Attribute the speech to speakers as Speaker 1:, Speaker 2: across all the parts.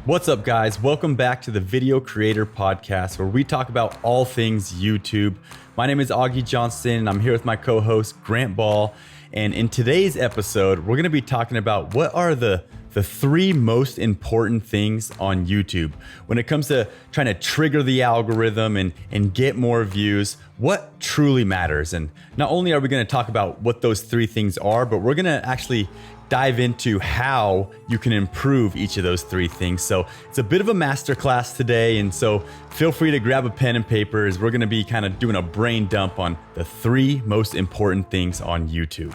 Speaker 1: What's up, guys? Welcome back to the Video Creator Podcast, where we talk about all things YouTube. My name is Augie Johnston, and I'm here with my co-host, Grant Ball. And in today's episode, we're going to be talking about what are the three most important things on YouTube. When it comes to trying to trigger the algorithm and get more views, what truly matters. And not only are we going to talk about what those three things are, but we're going to actually dive into how you can improve each of those three things. So it's a bit of a masterclass today. And so feel free to grab a pen and paper as we're going to be kind of doing a brain dump on the three most important things on YouTube.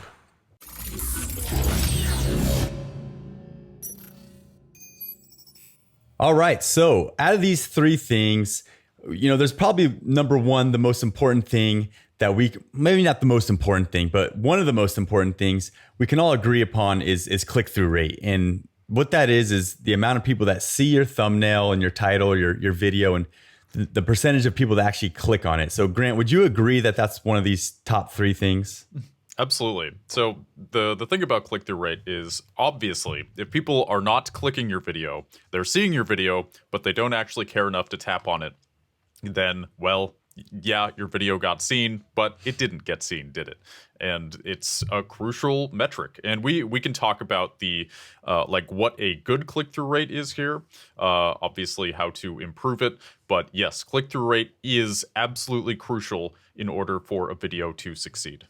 Speaker 1: All right. So out of these three things, there's probably number one, the most important thing that maybe not the most important thing, but one of the most important things we can all agree upon is click-through rate. And what that is the amount of people that see your thumbnail and your title, your video, and the percentage of people that actually click on it. So Grant, would you agree that that's one of these top three things?
Speaker 2: Absolutely. So the thing about click-through rate is, obviously, if people are not clicking your video, they're seeing your video, but they don't actually care enough to tap on it, then, well, yeah, your video got seen, but it didn't get seen, did it? And it's a crucial metric. And we can talk about the what a good click-through rate is here, obviously how to improve it. But yes, click-through rate is absolutely crucial in order for a video to succeed.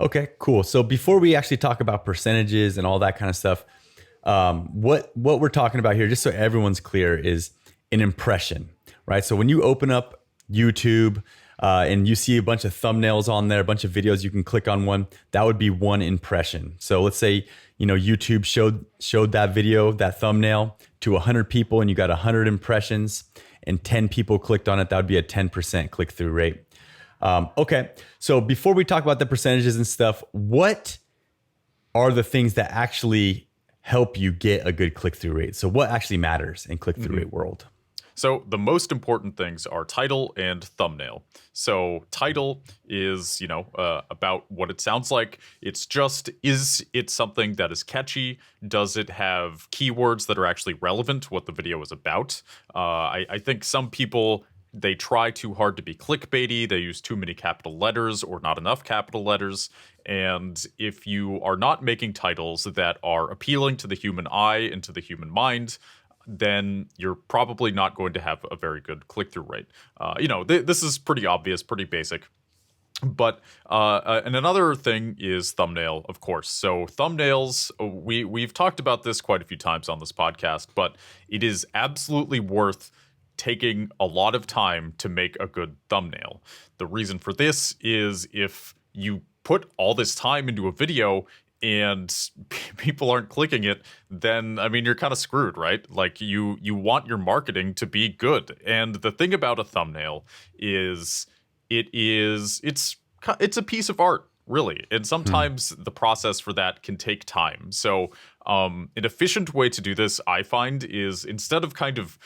Speaker 1: Okay, cool. So before we actually talk about percentages and all that kind of stuff, what we're talking about here, just so everyone's clear, is an impression, right? So when you open up YouTube and you see a bunch of thumbnails on there, a bunch of videos, you can click on one, that would be one impression. So let's say, YouTube showed that video, that thumbnail to 100 people and you got 100 impressions and 10 people clicked on it, that would be a 10% click-through rate. Okay, so before we talk about the percentages and stuff, what are the things that actually help you get a good click-through rate? So what actually matters in click-through rate world?
Speaker 2: So the most important things are title and thumbnail. So title is, about what it sounds like. It's just, is it something that is catchy? Does it have keywords that are actually relevant to what the video is about? I think some people, they try too hard to be clickbaity. They use too many capital letters or not enough capital letters. And if you are not making titles that are appealing to the human eye and to the human mind, then you're probably not going to have a very good click-through rate. This is pretty obvious, pretty basic. But and another thing is thumbnail, of course. So thumbnails, we've talked about this quite a few times on this podcast, but it is absolutely worth taking a lot of time to make a good thumbnail. The reason for this is if you put all this time into a video and people aren't clicking it, then, you're kind of screwed, right? Like, you want your marketing to be good. And the thing about a thumbnail is it's a piece of art, really. And sometimes the process for that can take time. So an efficient way to do this, I find, is instead of kind of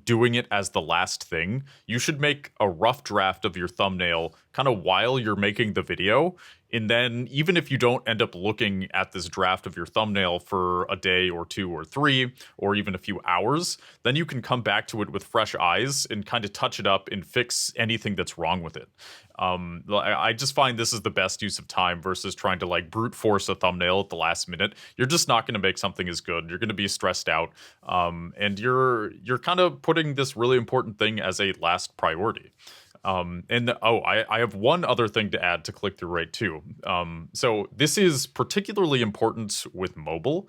Speaker 2: doing it as the last thing, you should make a rough draft of your thumbnail kind of while you're making the video. And then even if you don't end up looking at this draft of your thumbnail for a day or two or three, or even a few hours, then you can come back to it with fresh eyes and kind of touch it up and fix anything that's wrong with it. I just find this is the best use of time versus trying to brute force a thumbnail at the last minute. You're just not going to make something as good. You're going to be stressed out. And you're kind of putting this really important thing as a last priority. I have one other thing to add to click-through rate too. So this is particularly important with mobile.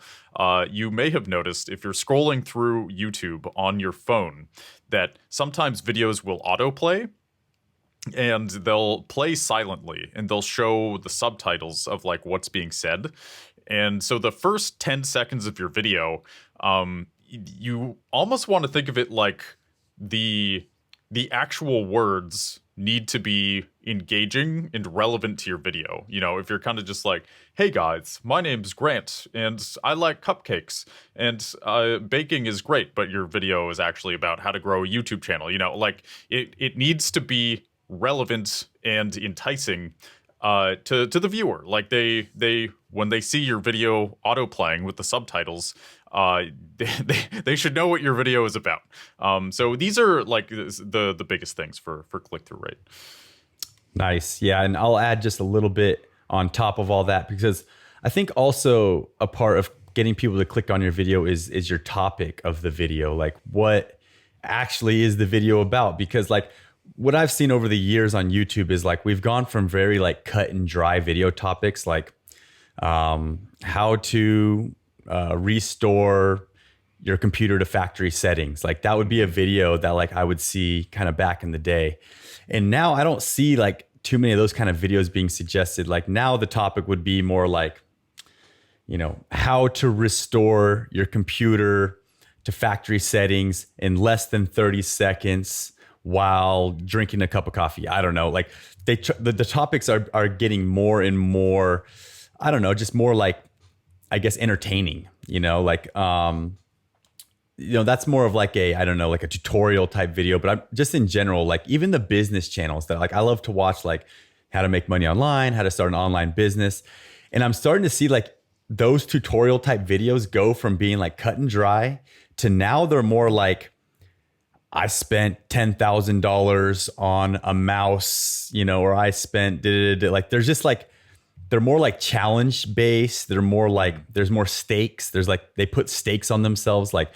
Speaker 2: You may have noticed if you're scrolling through YouTube on your phone that sometimes videos will autoplay and they'll play silently and they'll show the subtitles of what's being said. And so the first 10 seconds of your video, you almost want to think of it like the actual words need to be engaging and relevant to your video. If you're kind of just like, hey guys, my name's Grant and I like cupcakes and baking is great, but your video is actually about how to grow a YouTube channel, it needs to be relevant and enticing to the viewer. They when they see your video auto playing with the subtitles, they should know what your video is about. So these are like the biggest things for click-through rate.
Speaker 1: Nice. Yeah. And I'll add just a little bit on top of all that, because I think also a part of getting people to click on your video is your topic of the video. Like, what actually is the video about? Because like what I've seen over the years on YouTube is like we've gone from very like cut and dry video topics like how to restore your computer to factory settings. Like that would be a video that like I would see kind of back in the day. And now I don't see like too many of those kind of videos being suggested. Like now the topic would be more like, you know, how to restore your computer to factory settings in less than 30 seconds while drinking a cup of coffee. I don't know. Like the topics are getting more and more, I don't know, just more like, I guess, entertaining, you know, like, you know, that's more of like a, I don't know, like a tutorial type video, but I'm just in general, like even the business channels that like, I love to watch, like how to make money online, how to start an online business. And I'm starting to see like those tutorial type videos go from being like cut and dry to now they're more like, I spent $10,000 on a mouse, you know, or I spent, like, there's just like, they're more like challenge based. They're more like, there's more stakes. There's like, they put stakes on themselves. Like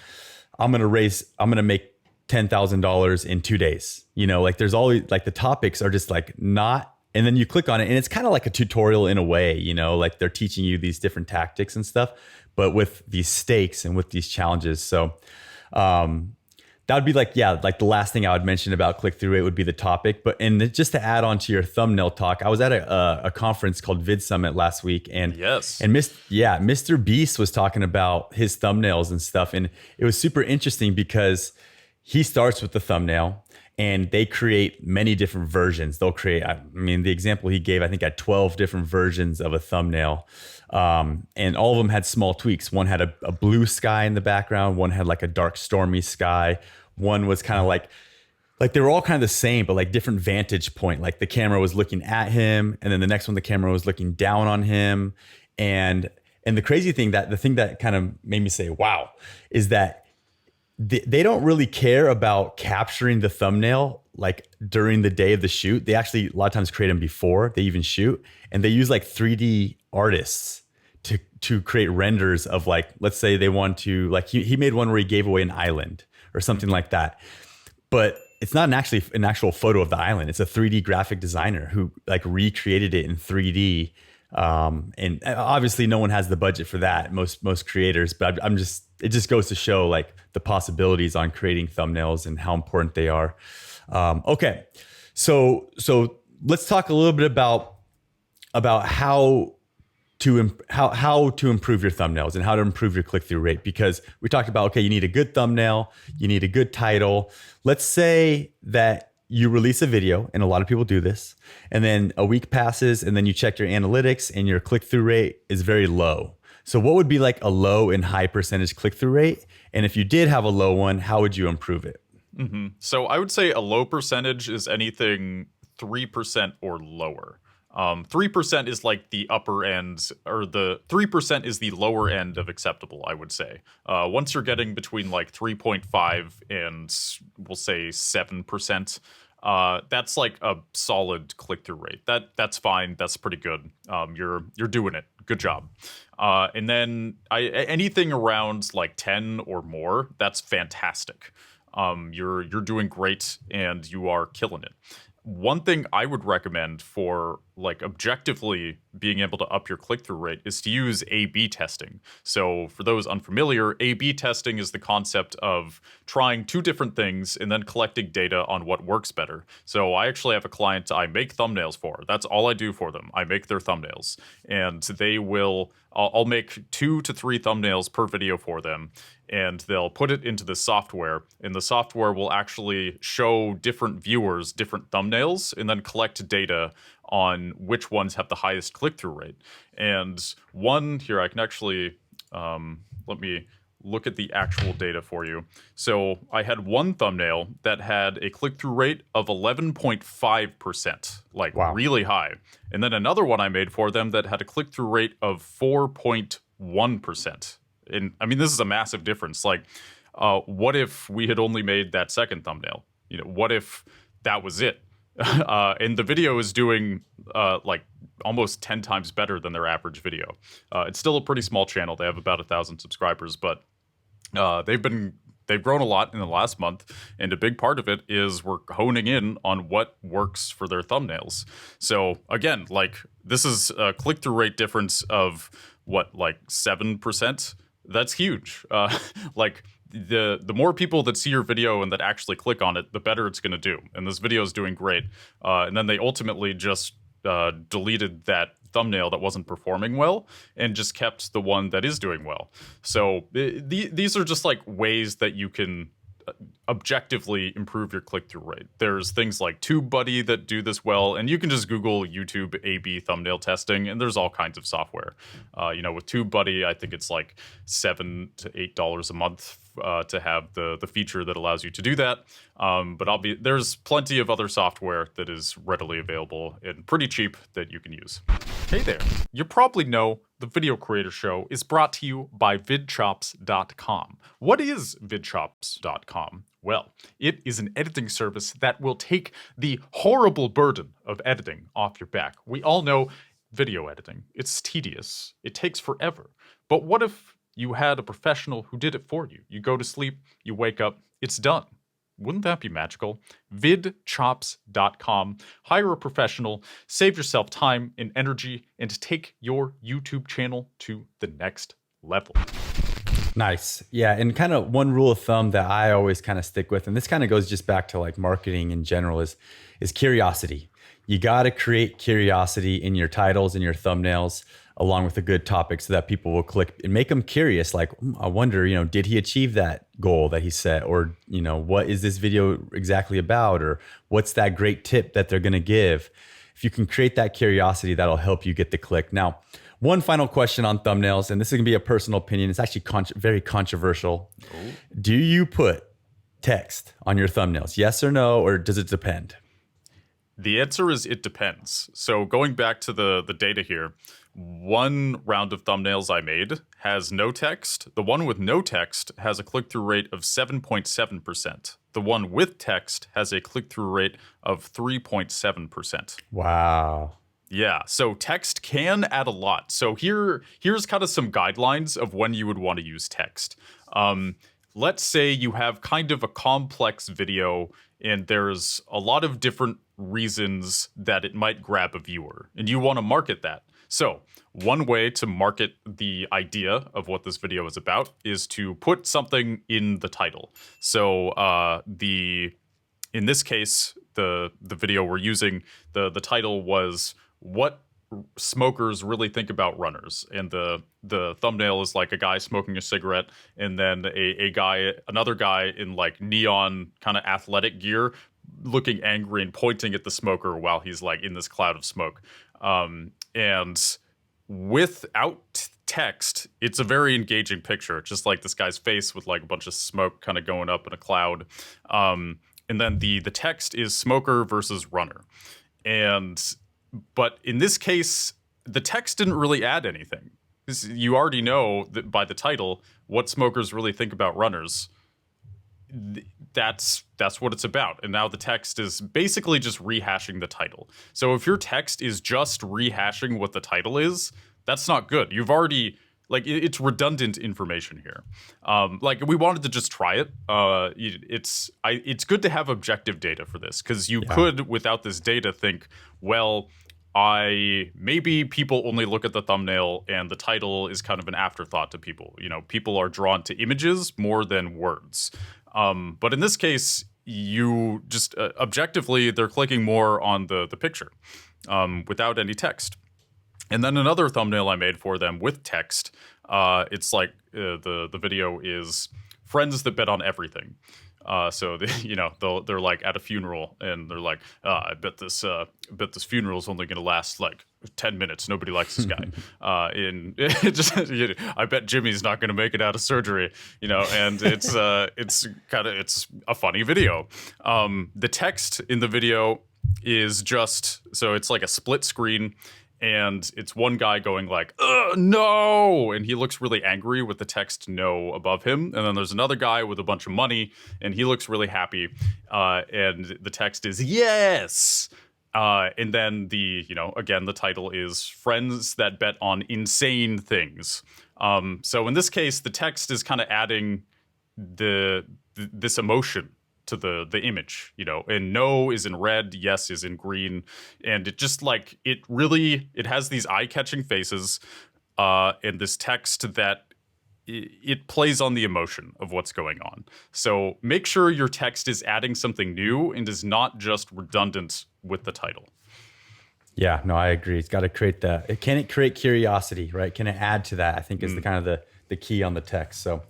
Speaker 1: I'm going to make $10,000 in 2 days. You know, like there's always like the topics are just like not, and then you click on it and it's kind of like a tutorial in a way, you know, like they're teaching you these different tactics and stuff, but with these stakes and with these challenges. So, that would be like, yeah, like the last thing I would mention about click-through rate would be the topic. But and just to add on to your thumbnail talk, I was at a conference called Vid Summit last week, and Mr. Beast was talking about his thumbnails and stuff, and it was super interesting because he starts with the thumbnail, and they create many different versions. They'll create, I mean, the example he gave, I think, had 12 different versions of a thumbnail. And all of them had small tweaks. One had a blue sky in the background. One had like a dark, stormy sky. One was kind of like they were all kind of the same, but like different vantage point. Like the camera was looking at him, and then the next one, the camera was looking down on him. And the crazy thing, that the thing that kind of made me say, wow, is that they don't really care about capturing the thumbnail like during the day of the shoot. They actually a lot of times create them before they even shoot, and they use like 3D artists to create renders of like, let's say they want to, like he made one where he gave away an island or something like that, but it's not an actual photo of the island. It's a 3D graphic designer who like recreated it in 3D. And obviously no one has the budget for that, most creators, but it just goes to show like the possibilities on creating thumbnails and how important they are. Okay. So let's talk a little bit about how to improve your thumbnails and how to improve your click-through rate, because we talked about, okay, you need a good thumbnail, you need a good title. Let's say that you release a video, and a lot of people do this, and then a week passes, and then you check your analytics and your click-through rate is very low. So what would be like a low and high percentage click-through rate? And if you did have a low one, how would you improve it?
Speaker 2: Mm-hmm. So I would say a low percentage is anything 3% or lower. 3% is like the upper end, or the 3% is the lower end of acceptable, I would say. Once you're getting between like 3.5 and we'll say 7%, that's like a solid click-through rate. That's fine. That's pretty good. You're doing it. Good job. And then anything around like 10 or more, that's fantastic. You're doing great and you are killing it. One thing I would recommend for like objectively being able to up your click-through rate is to use A/B testing. So for those unfamiliar, A/B testing is the concept of trying two different things and then collecting data on what works better. So I actually have a client I make thumbnails for. That's all I do for them. I make their thumbnails, and I'll make 2 to 3 thumbnails per video for them, and they'll put it into the software, and the software will actually show different viewers different thumbnails and then collect data on which ones have the highest click-through rate. And one here, I can actually let me look at the actual data for you. So I had one thumbnail that had a click-through rate of 11.5%, like
Speaker 1: Wow.
Speaker 2: really high. And then another one I made for them that had a click-through rate of 4.1%. And I mean, this is a massive difference. Like, what if we had only made that second thumbnail? You know, what if that was it? And the video is doing like almost 10 times better than their average video. It's still a pretty small channel. They have about 1,000 subscribers, but they've grown a lot in the last month, and a big part of it is we're honing in on what works for their thumbnails. So again, like, this is a click-through rate difference of what, like 7%? That's huge. Like, the more people that see your video and that actually click on it, the better it's going to do. And this video is doing great. And then they ultimately just deleted that thumbnail that wasn't performing well and just kept the one that is doing well. So these are just like ways that you can objectively improve your click-through rate. There's things like TubeBuddy that do this well, and you can just Google YouTube A/B thumbnail testing, and there's all kinds of software. You know, with TubeBuddy, I think it's like $7 to $8 a month to have the feature that allows you to do that. But there's plenty of other software that is readily available and pretty cheap that you can use. Hey there. You probably know the Video Creator Show is brought to you by VidChops.com. What is VidChops.com? Well, it is an editing service that will take the horrible burden of editing off your back. We all know video editing. It's tedious. It takes forever. But what if you had a professional who did it for you? You go to sleep, you wake up, it's done. Wouldn't that be magical? VidChops.com. Hire a professional, save yourself time and energy, and take your YouTube channel to the next level.
Speaker 1: Nice. Yeah. And kind of one rule of thumb that I always kind of stick with, and this kind of goes just back to like marketing in general, is curiosity. You got to create curiosity in your titles and your thumbnails, along with a good topic, so that people will click and make them curious. Like, I wonder, did he achieve that goal that he set? Or, what is this video exactly about? Or what's that great tip that they're going to give? If you can create that curiosity, that'll help you get the click. Now, one final question on thumbnails, and this is going to be a personal opinion. It's actually very controversial. Oh. Do you put text on your thumbnails? Yes or no, or does it depend?
Speaker 2: The answer is it depends. So going back to the data here, one round of thumbnails I made has no text. The one with no text has a click-through rate of 7.7%. The one with text has a click-through rate of 3.7%.
Speaker 1: Wow.
Speaker 2: Yeah, so text can add a lot. So here's kind of some guidelines of when you would want to use text. Let's say you have kind of a complex video and there's a lot of different reasons that it might grab a viewer, and you want to market that. So one way to market the idea of what this video is about is to put something in the title. So in this case, the video we're using, the title was "What Smokers Really Think About Runners," and the thumbnail is like a guy smoking a cigarette, and then another guy in like neon kind of athletic gear, looking angry and pointing at the smoker while he's like in this cloud of smoke. And without text, it's a very engaging picture, just like this guy's face with like a bunch of smoke kind of going up in a cloud. And then the text is smoker versus runner. But in this case, the text didn't really add anything. You already know that by the title, what smokers really think about runners. That's what it's about. And now the text is basically just rehashing the title. So if your text is just rehashing what the title is, that's not good. You've already, like, it's redundant information here. Like, we wanted to just try it. It's good to have objective data for this, because you could, without this data, think, well, maybe people only look at the thumbnail and the title is kind of an afterthought to people. People are drawn to images more than words. But in this case, you just objectively, they're clicking more on the picture without any text. And then another thumbnail I made for them with text, it's like the video is friends that bet on everything. So they're like at a funeral and they're like, I bet this funeral is only going to last like 10 minutes. Nobody likes this guy. I bet Jimmy's not going to make it out of surgery, and it's a funny video. The text in the video is so it's like a split screen, and it's one guy going like, no, and he looks really angry with the text no above him. And then there's another guy with a bunch of money, and he looks really happy. And the text is yes. And then again, the title is Friends That Bet on Insane Things. So in this case, the text is kind of adding this emotion to the image, and no is in red, yes is in green, and it just it has these eye-catching faces, and this text that it plays on the emotion of what's going on. So make sure your text is adding something new and is not just redundant with the title.
Speaker 1: Yeah, no, I agree. It's got to create can it create curiosity, right? Can it add to that? I think is the kind of the key on the text. So,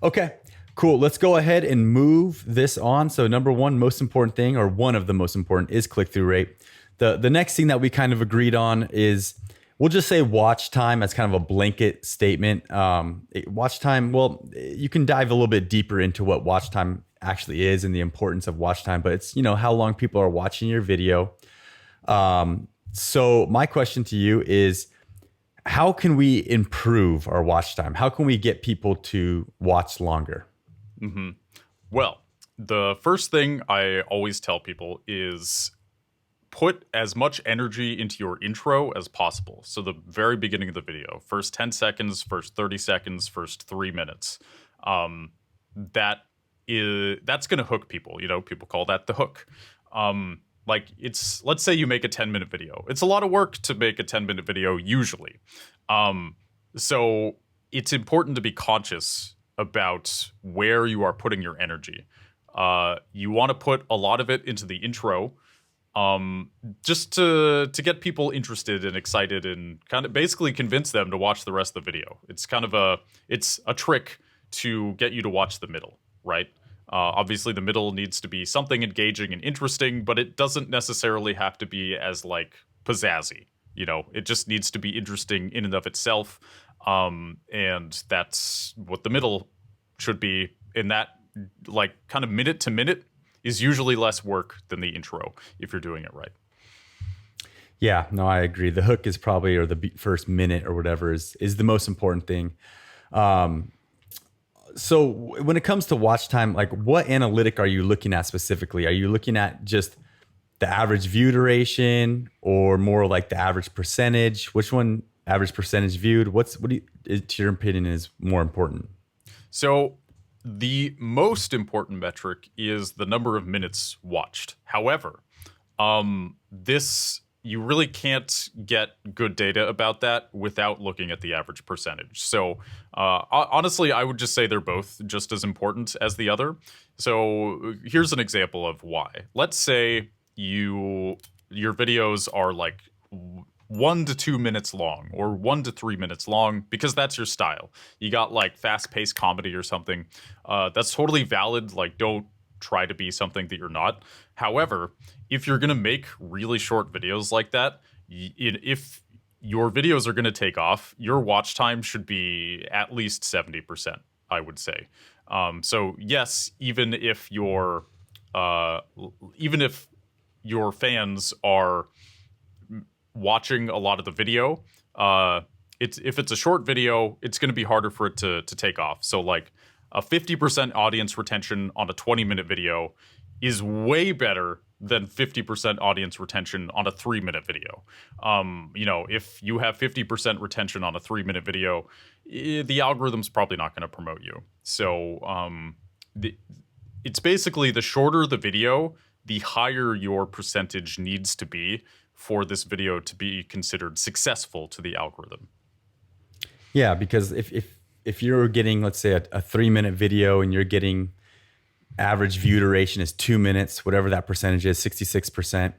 Speaker 1: okay. Cool. Let's go ahead and move this on. So number one, most important thing, or one of the most important, is click-through rate. The next thing that we kind of agreed on is, we'll just say watch time as kind of a blanket statement. Watch time, well, you can dive a little bit deeper into what watch time actually is and the importance of watch time, but it's, how long people are watching your video. So my question to you is, how can we improve our watch time? How can we get people to watch longer?
Speaker 2: Mm-hmm. Well, the first thing I always tell people is put as much energy into your intro as possible. So the very beginning of the video, first 10 seconds, first 30 seconds, first 3 minutes. That's going to hook people. People call that the hook. Let's say you make a 10-minute video. It's a lot of work to make a 10-minute video usually. So it's important to be conscious about where you are putting your energy. You want to put a lot of it into the intro, just to get people interested and excited and kind of basically convince them to watch the rest of the video. It's kind of it's a trick to get you to watch the middle, right? Obviously the middle needs to be something engaging and interesting, but it doesn't necessarily have to be as pizzazzy. It just needs to be interesting in and of itself. And that's what the middle should be. In that, kind of minute to minute is usually less work than the intro if you're doing it right.
Speaker 1: Yeah, no, I agree. The hook is probably, or the first minute or whatever is the most important thing. So when it comes to watch time, what analytic are you looking at specifically? Are you looking at just the average view duration, or more like the average percentage? Which one, average percentage viewed? To your opinion, is more important?
Speaker 2: So the most important metric is the number of minutes watched. However, you really can't get good data about that without looking at the average percentage. So honestly, I would just say they're both just as important as the other. So here's an example of why. Let's say your videos are 1 to 2 minutes long, or 1 to 3 minutes long, because that's your style. You got fast-paced comedy or something. That's totally valid. Don't try to be something that you're not. However, if you're going to make really short videos like that, if your videos are going to take off, your watch time should be at least 70%, I would say. So yes, even if your fans are watching a lot of the video, if it's a short video, it's going to be harder for it to take off. So a 50% audience retention on a 20-minute video is way better than 50% audience retention on a 3-minute video. If you have 50% retention on a 3-minute video, the algorithm's probably not going to promote you. So it's basically, the shorter the video, the higher your percentage needs to be for this video to be considered successful to the algorithm.
Speaker 1: Yeah, because if you're getting, let's say, a 3-minute video and you're getting average view duration is 2 minutes, whatever that percentage is, 66%,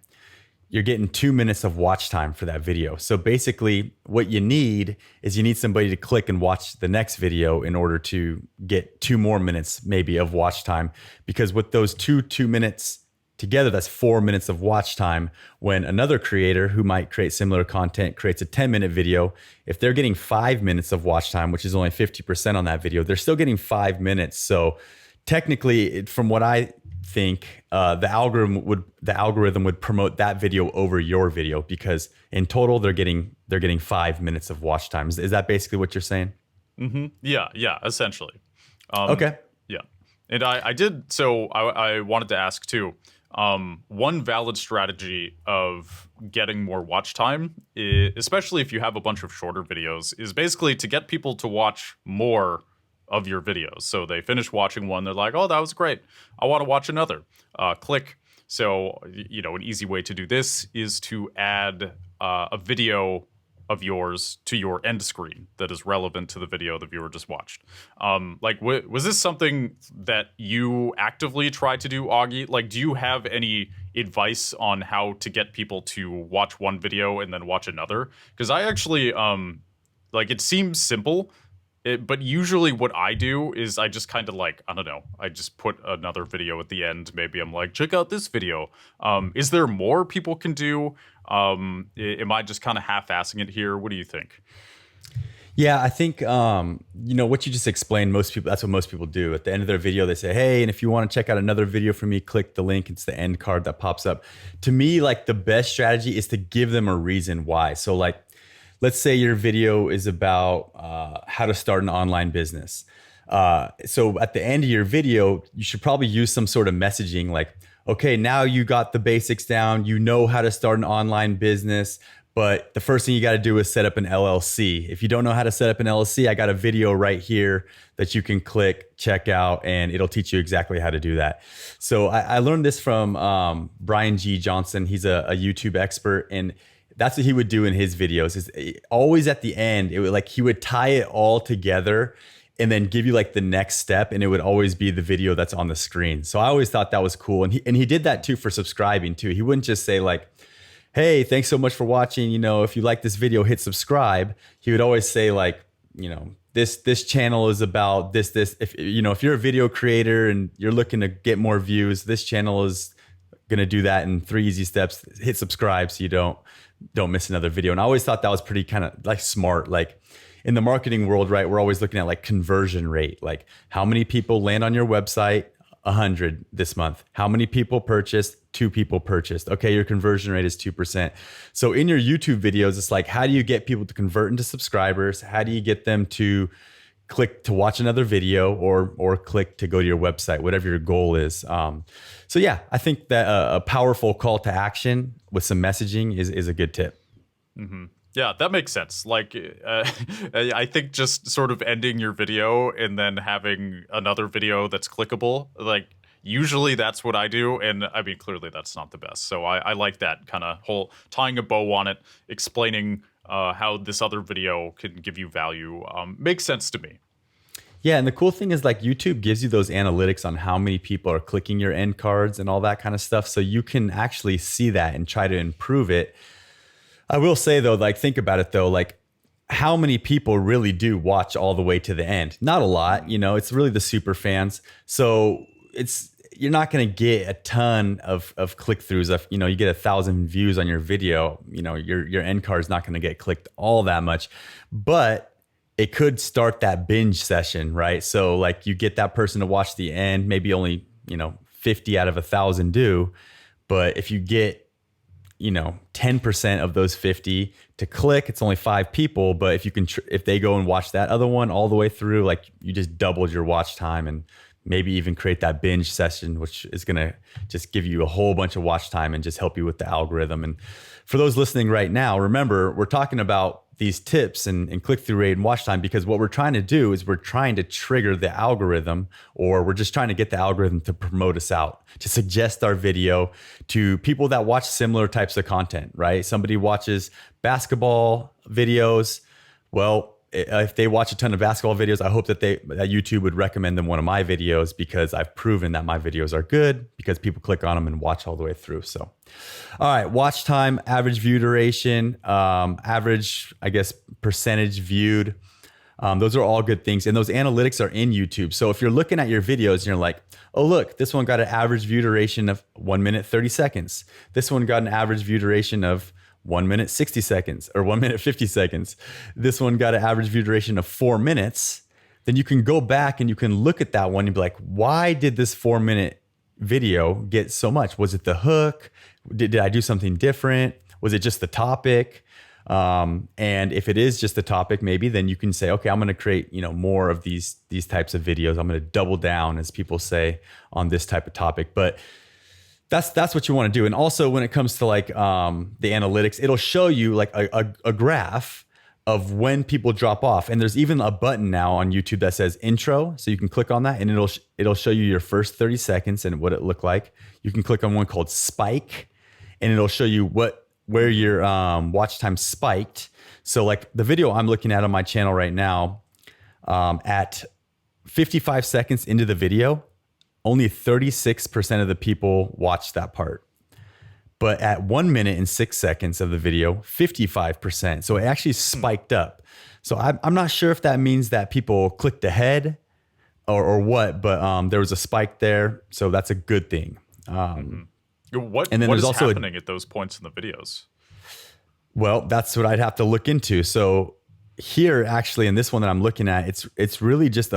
Speaker 1: you're getting 2 minutes of watch time for that video. So basically what you need is somebody to click and watch the next video in order to get 2 more minutes maybe of watch time. Because with those 2 minutes together, that's 4 minutes of watch time. When another creator who might create similar content creates a 10-minute video, if they're getting 5 minutes of watch time, which is only 50% on that video, they're still getting 5 minutes. So technically, from what I think, the algorithm would promote that video over your video, because in total they're getting 5 minutes of watch time. Is that basically what you're saying?
Speaker 2: Mm-hmm. Yeah, essentially.
Speaker 1: Okay.
Speaker 2: Yeah. And I wanted to ask too, one valid strategy of getting more watch time, especially if you have a bunch of shorter videos, is basically to get people to watch more of your videos. So they finish watching one, they're like, oh, that was great, I want to watch another. Click. So, an easy way to do this is to add a video of yours to your end screen that is relevant to the video the viewer just watched. Was this something that you actively try to do, Augie? Like, do you have any advice on how to get people to watch one video and then watch another? Because I actually, it seems simple, but usually what I do is I just kind of I just put another video at the end. Maybe I'm like, check out this video. Is there more people can do? Am I just kind of half-assing it here? What do you think?
Speaker 1: Yeah, I think, what you just explained, that's what most people do. At the end of their video, they say, hey, and if you want to check out another video from me, click the link. It's the end card that pops up. To me, the best strategy is to give them a reason why. So let's say your video is about how to start an online business. So at the end of your video, you should probably use some sort of messaging like, okay, now you got the basics down, you know how to start an online business, but the first thing you got to do is set up an LLC. If you don't know how to set up an LLC, I got a video right here that you can click, check out, and it'll teach you exactly how to do that. So I learned this from Augie Johnston. He's a YouTube expert, and that's what he would do in his videos. Is always at the end, he would tie it all together and then give you the next step, and it would always be the video that's on the screen. So I always thought that was cool. And he did that too for subscribing too. He wouldn't just say hey, thanks so much for watching. If you like this video, hit subscribe. He would always say this channel is about this. If you're a video creator and you're looking to get more views, this channel is going to do that in 3 easy steps. Hit subscribe so you don't miss another video. And I always thought that was pretty kind of smart. In the marketing world, right, we're always looking at conversion rate, how many people land on your website? 100 this month. How many people purchased? 2 people purchased. Okay, your conversion rate is 2%. So in your YouTube videos, it's how do you get people to convert into subscribers? How do you get them to click to watch another video or click to go to your website, whatever your goal is. So yeah, I think that a powerful call to action with some messaging is a good tip.
Speaker 2: Mm-hmm. Yeah, that makes sense. I think just sort of ending your video and then having another video that's clickable, usually that's what I do. And I mean, clearly that's not the best. So I like that kind of whole tying a bow on it, explaining how this other video can give you value. Makes sense to me.
Speaker 1: Yeah, and the cool thing is YouTube gives you those analytics on how many people are clicking your end cards and all that kind of stuff. So you can actually see that and try to improve it. I will say though, think about it though, how many people really do watch all the way to the end? Not a lot, it's really the super fans. So you're not going to get a ton of click-throughs. If you get 1,000 views on your video, your end card is not going to get clicked all that much, but it could start that binge session, right? So you get that person to watch the end, maybe only 50 out of 1,000 do, but if you get 10% of those 50 to click, it's only 5 people. But if you can, if they go and watch that other one all the way through, you just doubled your watch time, and maybe even create that binge session, which is going to just give you a whole bunch of watch time and just help you with the algorithm. And for those listening right now, remember, we're talking about these tips and click-through rate and watch time because what we're trying to do is we're trying to trigger the algorithm, or we're just trying to get the algorithm to promote us out, to suggest our video to people that watch similar types of content, right? Somebody watches basketball videos. Well, if they watch a ton of basketball videos, I hope that YouTube would recommend them one of my videos, because I've proven that my videos are good because people click on them and watch all the way through. So, all right, watch time, average view duration, average, percentage viewed. Those are all good things. And those analytics are in YouTube. So if you're looking at your videos and you're like, oh, look, this one got an average view duration of 1 minute, 30 seconds. This one got an average view duration of 1 minute, 60 seconds or 1 minute, 50 seconds. This one got an average view duration of 4 minutes. Then you can go back and you can look at that one and be like, why did this 4 minute video get so much? Was it the hook? Did I do something different? Was it just the topic? And if it is just the topic, maybe then you can say, okay, I'm going to create, more of these types of videos. I'm going to double down, as people say, on this type of topic. But that's what you want to do. And also when it comes to like, the analytics, it'll show you like a graph of when people drop off. And there's even a button now on YouTube that says intro. So you can click on that and it'll show you your first 30 seconds and what it looked like. You can click on one called spike and it'll show you where your watch time spiked. So like the video I'm looking at on my channel right now, at 55 seconds into the video, only 36% of the people watched that part. But at 1 minute and 6 seconds of the video, 55%. So it actually spiked up. So I'm not sure if that means that people clicked ahead or what, but there was a spike there. So that's a good thing.
Speaker 2: What is also happening at those points in the videos?
Speaker 1: Well, that's what I'd have to look into. So here, actually, in this one that I'm looking at, it's really just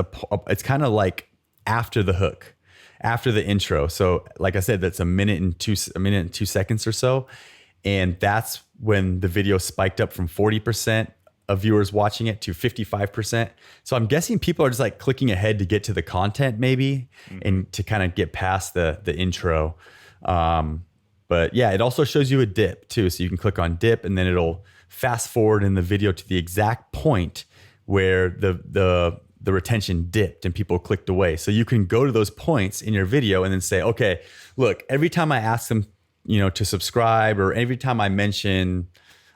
Speaker 1: it's kind of like after the hook, after the intro. So like I said, that's a minute and 2 seconds or so. And that's when the video spiked up from 40% of viewers watching it to 55%. So I'm guessing people are just like clicking ahead to get to the content maybe, and to kind of get past the intro. But yeah, it also shows you a dip too. So you can click on dip and then it'll fast forward in the video to the exact point where the retention dipped and people clicked away. So you can go to those points in your video and then say, okay, look, every time I ask them, to subscribe, or every time I mention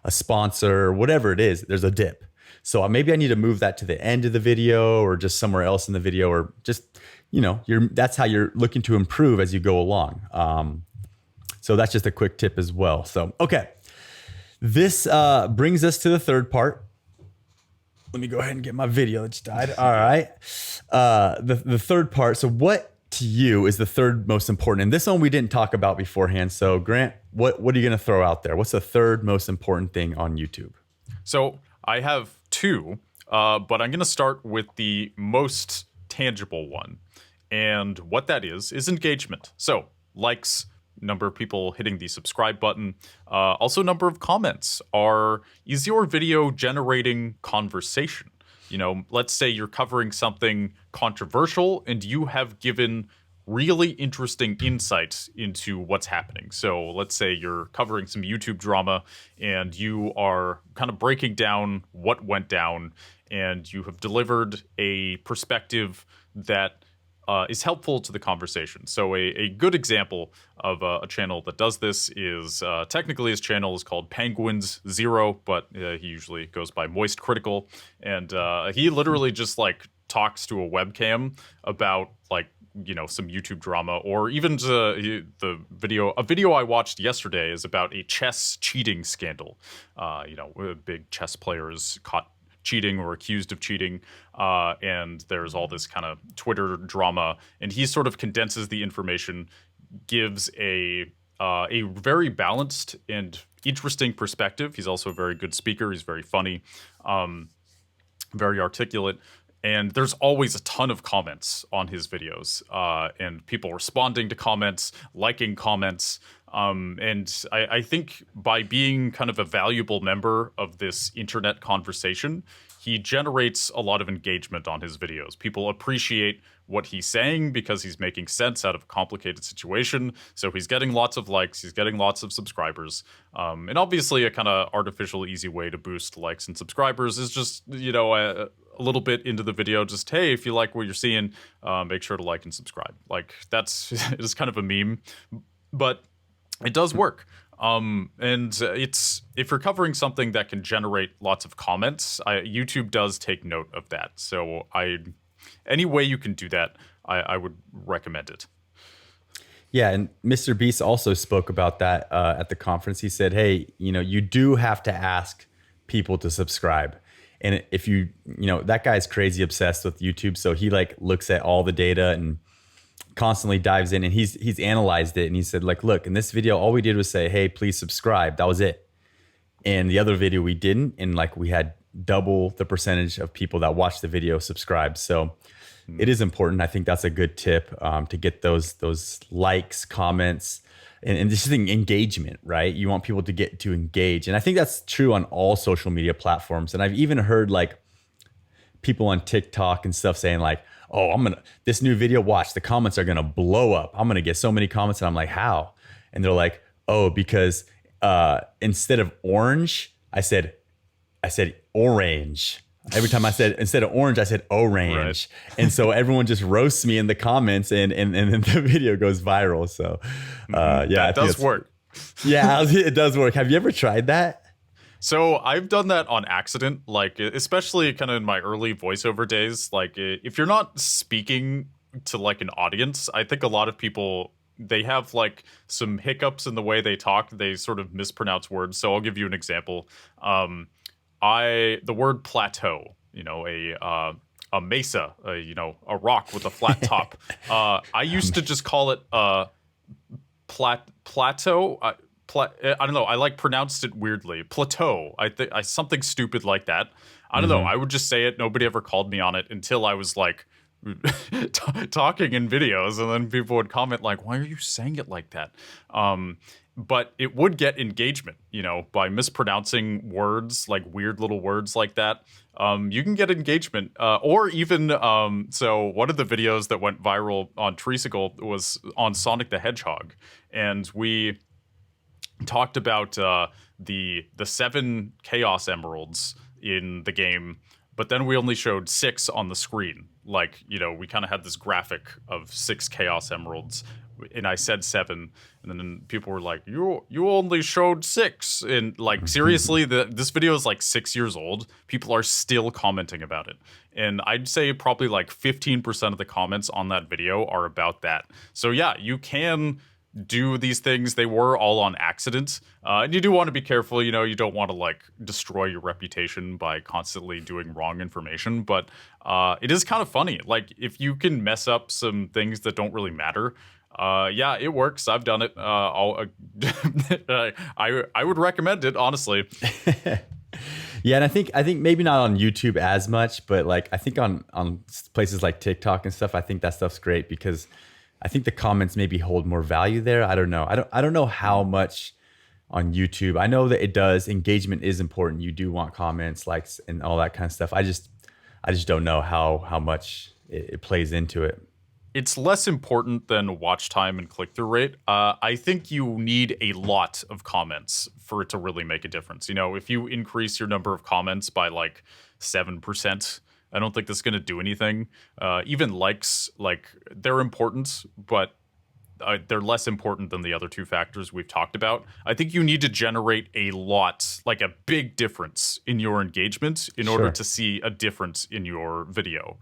Speaker 1: a sponsor or whatever it is, there's a dip. So maybe I need to move that to the end of the video or just somewhere else in the video, or just, that's how you're looking to improve as you go along. So that's just a quick tip as well. So, okay. This brings us to the third part. Let me go ahead and get my video. It just died. All right. The third part. So what to you is the third most important? And this one we didn't talk about beforehand. So Grant, what are you going to throw out there? What's the third most important thing on YouTube?
Speaker 2: So I have two, but I'm going to start with the most tangible one. And what that is engagement. So likes, number of people hitting the subscribe button, also number of comments. Is your video generating conversation? Let's say you're covering something controversial and you have given really interesting insights into what's happening. So let's say you're covering some YouTube drama and you are kind of breaking down what went down, and you have delivered a perspective that is helpful to the conversation. So a good example of a channel that does this is, technically his channel is called Penguins Zero, but he usually goes by Moist Critical. And he literally just like talks to a webcam about like, some YouTube drama, or even a video I watched yesterday is about a chess cheating scandal. Big chess players caught cheating or accused of cheating, and there's all this kind of Twitter drama, and he sort of condenses the information, gives a very balanced and interesting perspective. He's also a very good speaker. He's very funny, very articulate, and there's always a ton of comments on his videos, and people responding to comments, liking comments. And I think by being kind of a valuable member of this internet conversation, he generates a lot of engagement on his videos. People appreciate what he's saying because he's making sense out of a complicated situation. So he's getting lots of likes, he's getting lots of subscribers. And obviously a kind of artificial easy way to boost likes and subscribers is just, a little bit into the video, just, hey, if you like what you're seeing, make sure to like and subscribe. Like it's kind of a meme, but it does work. And it's, if you're covering something that can generate lots of comments, YouTube does take note of that. So any way you can do that, I would recommend it.
Speaker 1: Yeah, and Mr. Beast also spoke about that at the conference. He said, hey, you do have to ask people to subscribe. And if that guy's crazy obsessed with YouTube. So he like looks at all the data and constantly dives in, and he's analyzed it. And he said like, look, in this video, all we did was say, hey, please subscribe. That was it. And the other video we didn't. And like we had double the percentage of people that watched the video subscribe. So it is important. I think that's a good tip, to get those likes, comments, and just engagement, right? You want people to engage. And I think that's true on all social media platforms. And I've even heard like people on TikTok and stuff saying like, oh, this new video, watch, the comments are going to blow up. I'm going to get so many comments. And I'm like, how? And they're like, oh, because instead of orange, I said orange. Every time I said, instead of orange, I said orange. Right. And so everyone just roasts me in the comments, and then the video goes viral. So yeah,
Speaker 2: that does work.
Speaker 1: Yeah, it does work. Have you ever tried that?
Speaker 2: So I've done that on accident, like especially kind of in my early voiceover days. Like if you're not speaking to like an audience, I think a lot of people, they have like some hiccups in the way they talk. They sort of mispronounce words. So I'll give you an example. The word plateau, a mesa, a rock with a flat top. I used to just call it plateau. I don't know. I like pronounced it weirdly. Plateau. I think something stupid like that. I don't know. I would just say it. Nobody ever called me on it until I was like talking in videos, and then people would comment like, "Why are you saying it like that?" But it would get engagement, by mispronouncing words, like weird little words like that. You can get engagement, or even so. One of the videos that went viral on Treesicle was on Sonic the Hedgehog, and we talked about the 7 Chaos Emeralds in the game, but then we only showed 6 on the screen. Like, we kind of had this graphic of 6 Chaos Emeralds, and I said 7, and then people were like, you only showed 6. And like, seriously, this video is like 6 years old. People are still commenting about it. And I'd say probably like 15% of the comments on that video are about that. So yeah, you can do these things. They were all on accident, and you do want to be careful. You don't want to like destroy your reputation by constantly doing wrong information, but it is kind of funny. Like if you can mess up some things that don't really matter, yeah, it works. I've done it. I would recommend it, honestly.
Speaker 1: Yeah, and I think maybe not on YouTube as much, but like I think on places like TikTok and stuff, I think that stuff's great because I think the comments maybe hold more value there. I don't know. I don't know how much on YouTube. I know that it does. Engagement is important. You do want comments, likes, and all that kind of stuff. I just don't know how much it plays into it.
Speaker 2: It's less important than watch time and click-through rate. I think you need a lot of comments for it to really make a difference. If you increase your number of comments by like 7%, I don't think that's going to do anything. Even likes, like, they're important, but they're less important than the other 2 factors we've talked about. I think you need to generate a lot, like a big difference in your engagement in order to see a difference in your video.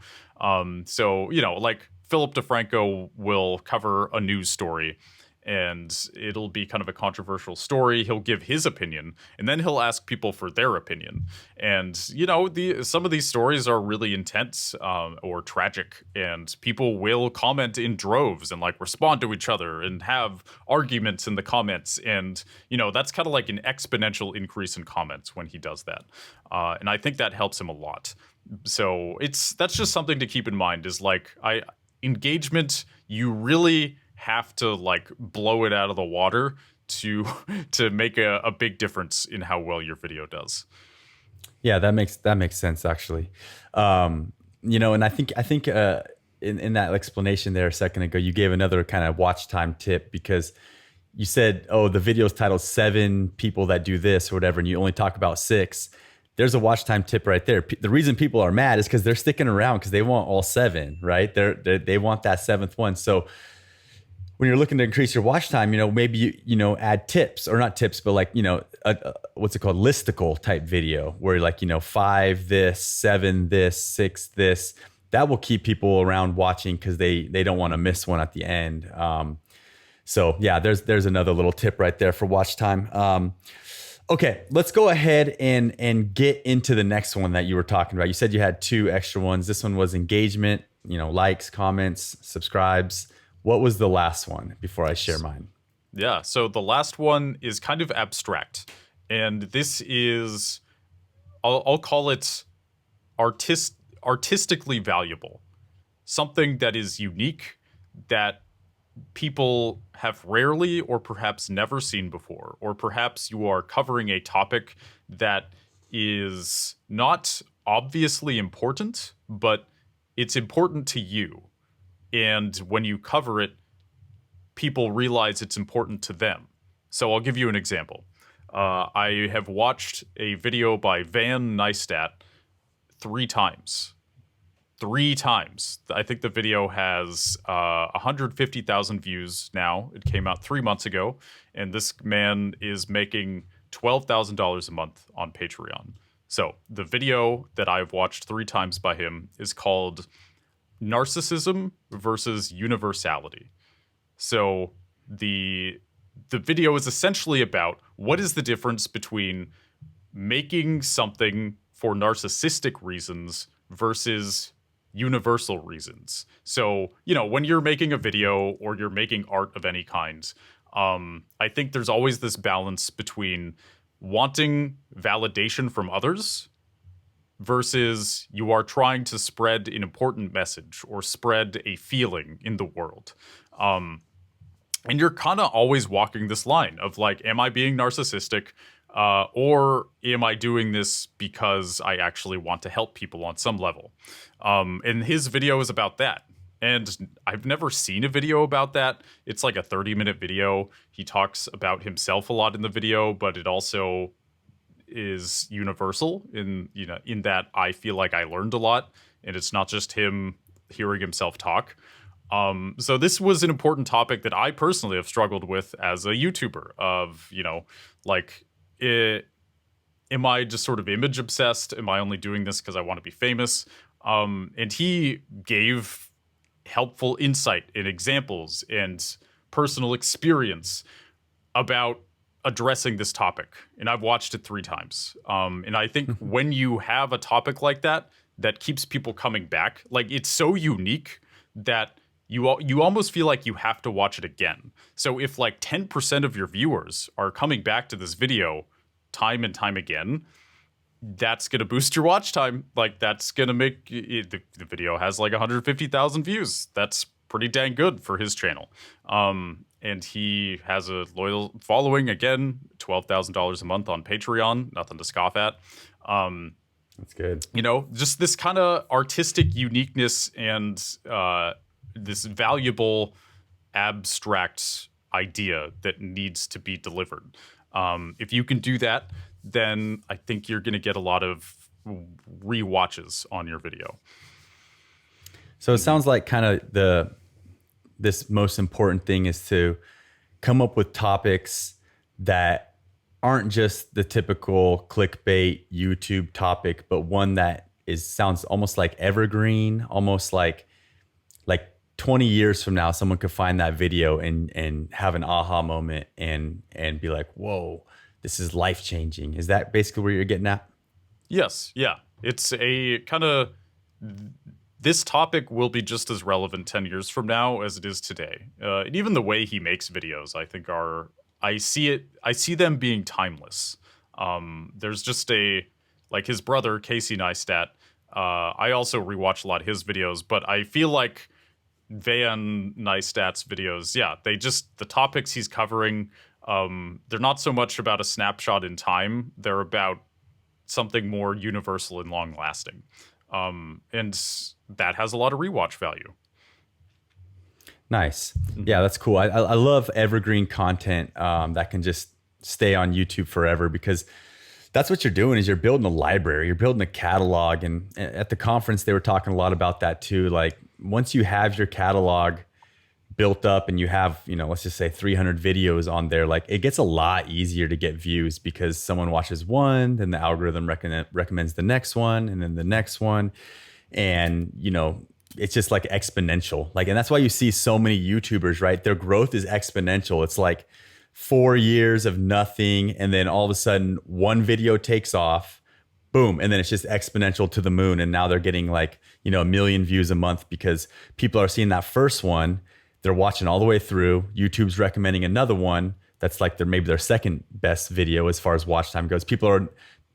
Speaker 2: So, like Philip DeFranco will cover a news story, and it'll be kind of a controversial story. He'll give his opinion, and then he'll ask people for their opinion. And, some of these stories are really intense or tragic, and people will comment in droves and like respond to each other and have arguments in the comments. And, that's kind of like an exponential increase in comments when he does that. And I think that helps him a lot. So that's just something to keep in mind is like engagement, you really have to like blow it out of the water to make a big difference in how well your video does.
Speaker 1: Yeah, that makes sense actually. And I think in that explanation there a second ago, you gave another kind of watch time tip because you said, oh, the video's titled 7 people that do this or whatever, and you only talk about 6. There's a watch time tip right there. The reason people are mad is because they're sticking around because they want all 7, right? They want that 7th one. So when you're looking to increase your watch time, maybe you add tips, or not tips, but like, what's it called? Listicle type video where like, 5 this, 7 this, 6 this. That will keep people around watching because they don't want to miss one at the end. So yeah, there's another little tip right there for watch time. Okay, let's go ahead and get into the next one that you were talking about. You said you had two extra ones. This one was engagement, likes, comments, subscribes. What was the last one before I share mine?
Speaker 2: Yeah, so the last one is kind of abstract. And this is, I'll call it artistically valuable. Something that is unique, that people have rarely or perhaps never seen before, or perhaps you are covering a topic that is not obviously important, but it's important to you. And when you cover it, people realize it's important to them. So I'll give you an example. I have watched a video by Van Neistat 3 times. 3 times. I think the video has 150,000 views now. It came out 3 months ago, and this man is making $12,000 a month on Patreon. So the video that I've watched 3 times by him is called Narcissism versus Universality. So the video is essentially about what is the difference between making something for narcissistic reasons versus universal reasons. So, when you're making a video or you're making art of any kind, I think there's always this balance between wanting validation from others versus you are trying to spread an important message or spread a feeling in the world. And you're kind of always walking this line of like, am I being narcissistic? Or am I doing this because I actually want to help people on some level? And his video is about that. And I've never seen a video about that. It's like a 30-minute video. He talks about himself a lot in the video, but it also is universal in that I feel like I learned a lot, and it's not just him hearing himself talk. So this was an important topic that I personally have struggled with as a YouTuber of, am I just sort of image obsessed? Am I only doing this because I want to be famous? And he gave helpful insight and examples and personal experience about addressing this topic. And I've watched it 3 times. And I think when you have a topic like that keeps people coming back, like it's so unique that you almost feel like you have to watch it again. So if like 10% of your viewers are coming back to this video time and time again, that's going to boost your watch time. Like that's going to make it, the video has like 150,000 views. That's pretty dang good for his channel. And he has a loyal following, again, $12,000 a month on Patreon, nothing to scoff at.
Speaker 1: That's good.
Speaker 2: Just this kind of artistic uniqueness and this valuable abstract idea that needs to be delivered. If you can do that, then I think you're going to get a lot of rewatches on your video.
Speaker 1: So it sounds like kind of this most important thing is to come up with topics that aren't just the typical clickbait YouTube topic, but one that sounds almost like evergreen, almost like 20 years from now, someone could find that video and have an aha moment and be like, whoa, this is life changing. Is that basically where you're getting at?
Speaker 2: Yes. Yeah. It's a kind of, this topic will be just as relevant 10 years from now as it is today. And even the way he makes videos, I think I see them being timeless. There's just like his brother, Casey Neistat. I also rewatch a lot of his videos, but I feel like Van Neistat's videos, the topics he's covering, they're not so much about a snapshot in time. They're about something more universal and long lasting. And that has a lot of rewatch value.
Speaker 1: Nice. Yeah, that's cool. I love evergreen content that can just stay on YouTube forever, because that's what you're doing is you're building a library, you're building a catalog. And at the conference, they were talking a lot about that too. Like once you have your catalog built up and you have, let's just say 300 videos on there, like it gets a lot easier to get views because someone watches one, then the algorithm recommends the next one and then the next one. And, it's just like exponential. And that's why you see so many YouTubers, right? Their growth is exponential. It's like 4 years of nothing, and then all of a sudden one video takes off, boom, and then it's just exponential to the moon, and now they're getting like, you know, 1 million views a month because people are seeing that first one, they're watching all the way through, YouTube's recommending another one that's like maybe their second best video as far as watch time goes. People are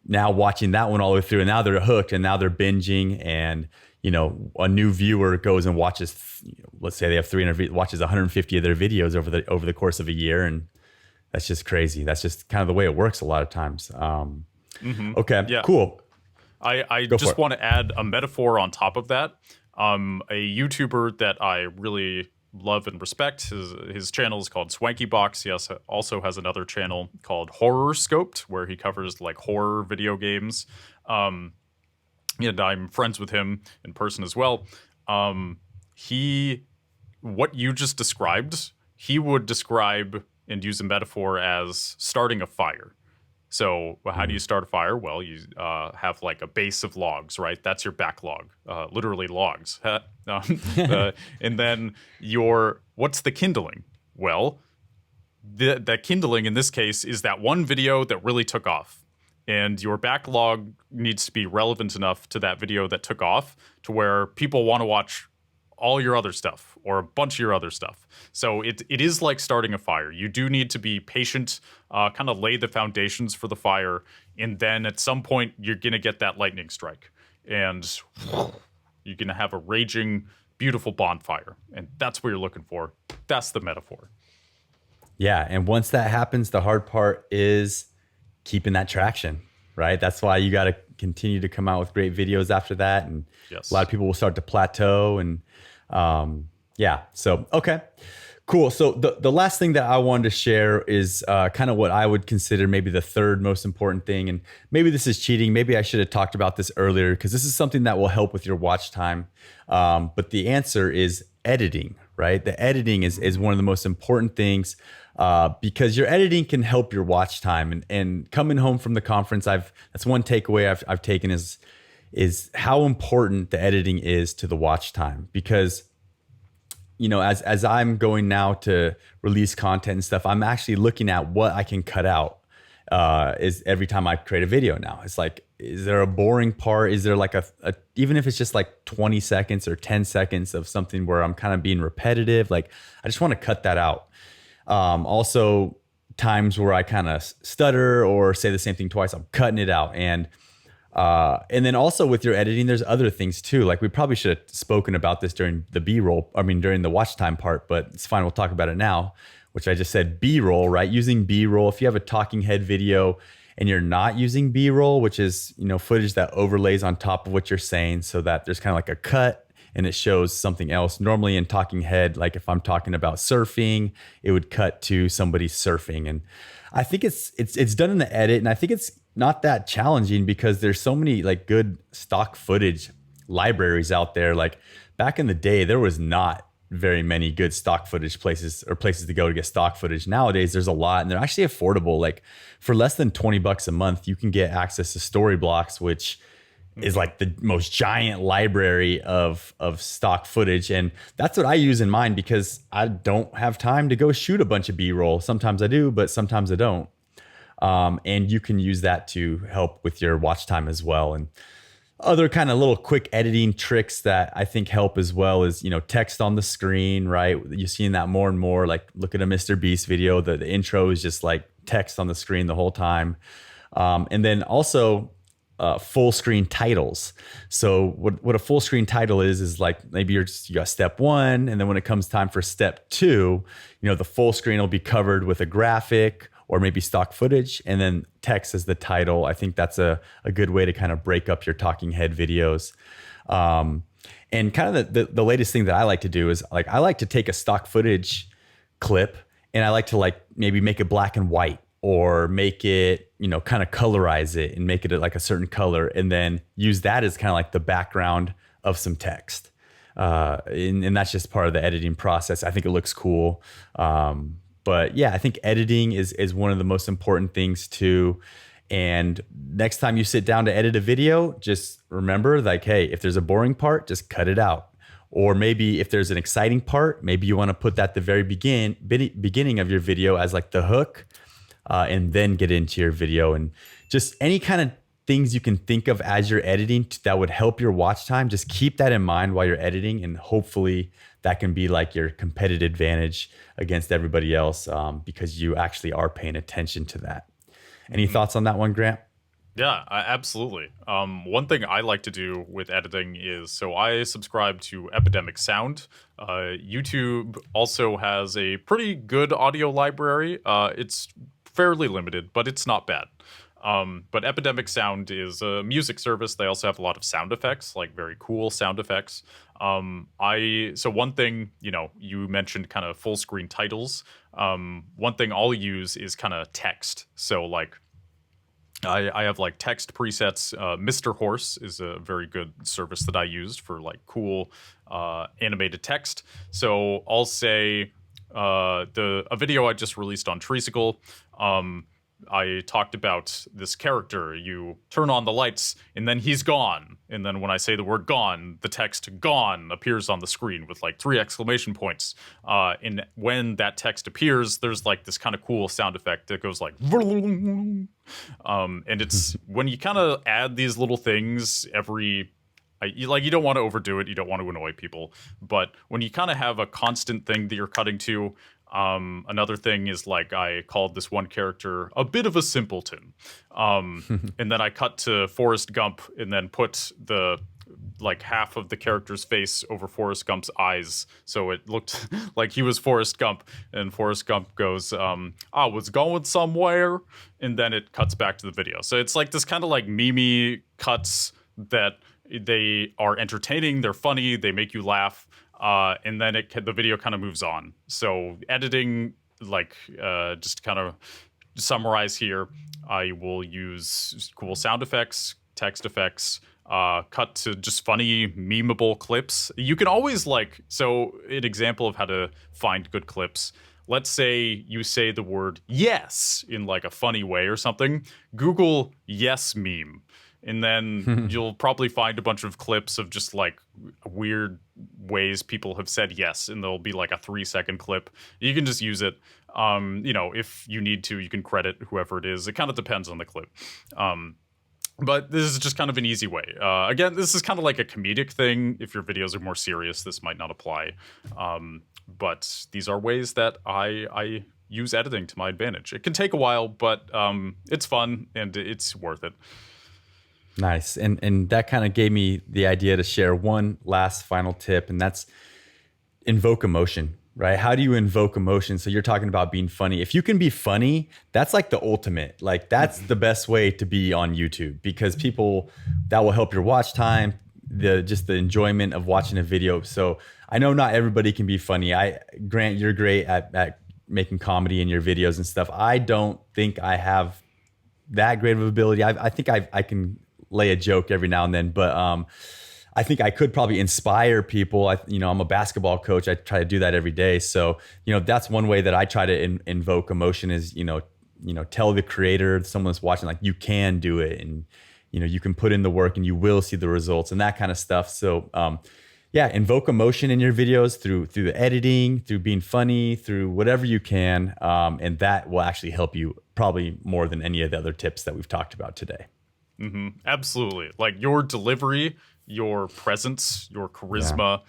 Speaker 1: now watching that one all the way through, and now they're hooked, and now they're binging, and you know, a new viewer goes and watches, let's say they have 300, watches 150 of their videos over the course of a year, and that's just crazy. That's just kind of the way it works a lot of times. Okay,
Speaker 2: Yeah.
Speaker 1: cool.
Speaker 2: I just want to add a metaphor on top of that. A YouTuber that I really love and respect, his channel is called Swanky Box. He also has another channel called Horror Scoped, where he covers like horror video games. And I'm friends with him in person as well. What you just described, he would describe and use a metaphor as starting a fire. So how do you start a fire? Well, you have like a base of logs, right? That's your backlog, literally logs. And then what's the kindling? Well, the kindling in this case is that one video that really took off. And your backlog needs to be relevant enough to that video that took off to where people want to watch all your other stuff or a bunch of your other stuff. So it is like starting a fire. You do need to be patient, kind of lay the foundations for the fire. And then at some point, you're going to get that lightning strike. And you're going to have a raging, beautiful bonfire. And that's what you're looking for. That's the metaphor.
Speaker 1: Yeah. And once that happens, the hard part is keeping that traction, right? That's why you got to continue to come out with great videos after that. And
Speaker 2: yes,
Speaker 1: a lot of people will start to plateau. And yeah, so, okay, cool. So the last thing that I wanted to share is kind of what I would consider maybe the third most important thing. And maybe this is cheating. Maybe I should have talked about this earlier because this is something that will help with your watch time. But the answer is editing, right? The editing is one of the most important things. Because your editing can help your watch time, and coming home from the conference, that's one takeaway I've taken is how important the editing is to the watch time. Because, you know, as I'm going now to release content and stuff, I'm actually looking at what I can cut out. Is every time I create a video now, it's like, is there a boring part? Is there like even if it's just like 20 seconds or 10 seconds of something where I'm kind of being repetitive, like I just want to cut that out. Also times where I kind of stutter or say the same thing twice, I'm cutting it out. And then also with your editing, there's other things too. Like we probably should have spoken about this during the during the watch time part, but it's fine. We'll talk about it now, which I just said B-roll, right? Using B-roll. If you have a talking head video and you're not using B-roll, which is, you know, footage that overlays on top of what you're saying so that there's kind of like a cut and it shows something else. Normally in talking head, like if I'm talking about surfing, it would cut to somebody surfing. And I think it's done in the edit. And I think it's not that challenging because there's so many like good stock footage libraries out there. Like back in the day, there was not very many good stock footage places to go to get stock footage. Nowadays, there's a lot, and they're actually affordable. Like for less than $20 a month, you can get access to Storyblocks, which is like the most giant library of stock footage. And that's what I use in mine because I don't have time to go shoot a bunch of B-roll. Sometimes I do, but sometimes I don't. And you can use that to help with your watch time as well. And other kind of little quick editing tricks that I think help as well is, you know, text on the screen, right? You're seeing that more and more. Like look at a Mr. Beast video. The intro is just like text on the screen the whole time. And then also full screen titles. So what a full screen title is like maybe you got step one, and then when it comes time for step two, you know, the full screen will be covered with a graphic or maybe stock footage, and then text as the title. I think that's a good way to kind of break up your talking head videos. And kind of the latest thing that I like to do is like I like to take a stock footage clip and I like to like maybe make it black and white, or make it, you know, kind of colorize it and make it like a certain color, and then use that as kind of like the background of some text. And that's just part of the editing process. I think it looks cool. But yeah, I think editing is one of the most important things too. And next time you sit down to edit a video, just remember like, hey, if there's a boring part, just cut it out. Or maybe if there's an exciting part, maybe you want to put that the very beginning of your video as like the hook, and then get into your video. And just any kind of things you can think of as you're editing that would help your watch time, just keep that in mind while you're editing, and hopefully that can be like your competitive advantage against everybody else, because you actually are paying attention to that. Any thoughts on that one, Grant?
Speaker 2: Yeah, absolutely. One thing I like to do with editing is, so I subscribe to Epidemic Sound. YouTube also has a pretty good audio library. It's fairly limited, but it's not bad. But Epidemic Sound is a music service. They also have a lot of sound effects, like very cool sound effects. So one thing, you mentioned kind of full screen titles. One thing I'll use is kind of text. So like, I have like text presets. Mr. Horse is a very good service that I used for like cool animated text. So I'll say a video I just released on Treesicle. I talked about this character. You turn on the lights and then he's gone. And then when I say the word gone, the text gone appears on the screen with like 3 exclamation points. And when that text appears, there's like this kind of cool sound effect that goes like, and it's when you kind of add these little things you don't want to overdo it. You don't want to annoy people. But when you kind of have a constant thing that you're cutting to, another thing is like I called this one character a bit of a simpleton. And then I cut to Forrest Gump and then put the like half of the character's face over Forrest Gump's eyes. So it looked like he was Forrest Gump, and Forrest Gump goes, I was going somewhere. And then it cuts back to the video. So it's like this kind of like meme cuts that they are entertaining. They're funny. They make you laugh. And then the video kind of moves on. So editing, like just kind of summarize here, I will use cool sound effects, text effects, cut to just funny, memeable clips. You can always so an example of how to find good clips. Let's say you say the word yes in like a funny way or something. Google yes meme. And then you'll probably find a bunch of clips of just like weird ways people have said yes. And there'll be like a 3-second clip. You can just use it. If you need to, you can credit whoever it is. It kind of depends on the clip. But this is just kind of an easy way. Again, this is kind of like a comedic thing. If your videos are more serious, this might not apply. But these are ways that I use editing to my advantage. It can take a while, but it's fun and it's worth it.
Speaker 1: Nice. And that kind of gave me the idea to share one last final tip, and that's invoke emotion, right? How do you invoke emotion? So you're talking about being funny. If you can be funny, that's like the ultimate. Like that's the best way to be on YouTube, because that will help your watch time, just the enjoyment of watching a video. So I know not everybody can be funny. Grant, you're great at making comedy in your videos and stuff. I don't think I have that great of ability. I think I can lay a joke every now and then, but I think I could probably inspire people. I'm a basketball coach. I try to do that every day. So, that's one way that I try to invoke emotion is, tell the creator, someone that's watching, like, you can do it, and, you can put in the work and you will see the results and that kind of stuff. So, invoke emotion in your videos through the editing, through being funny, through whatever you can. And that will actually help you probably more than any of the other tips that we've talked about today.
Speaker 2: Mm-hmm. Absolutely. Like your delivery, your presence, your charisma,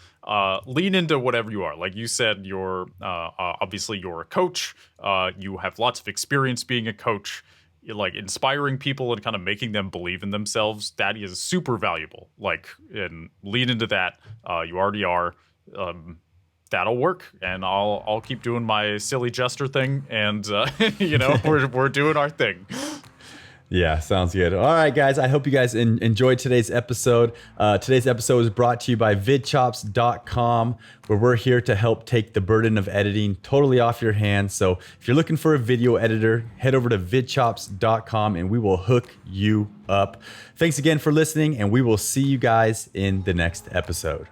Speaker 2: lean into whatever you are. Like you said, obviously you're a coach. You have lots of experience being a coach. You're like inspiring people and kind of making them believe in themselves. That is super valuable. And lean into that. You already are. That'll work, and I'll keep doing my silly jester thing, and we're doing our thing.
Speaker 1: Yeah, sounds good. All right, guys. I hope you guys enjoyed today's episode. Today's episode is brought to you by VidChops.com, where we're here to help take the burden of editing totally off your hands. So if you're looking for a video editor, head over to VidChops.com and we will hook you up. Thanks again for listening, and we will see you guys in the next episode.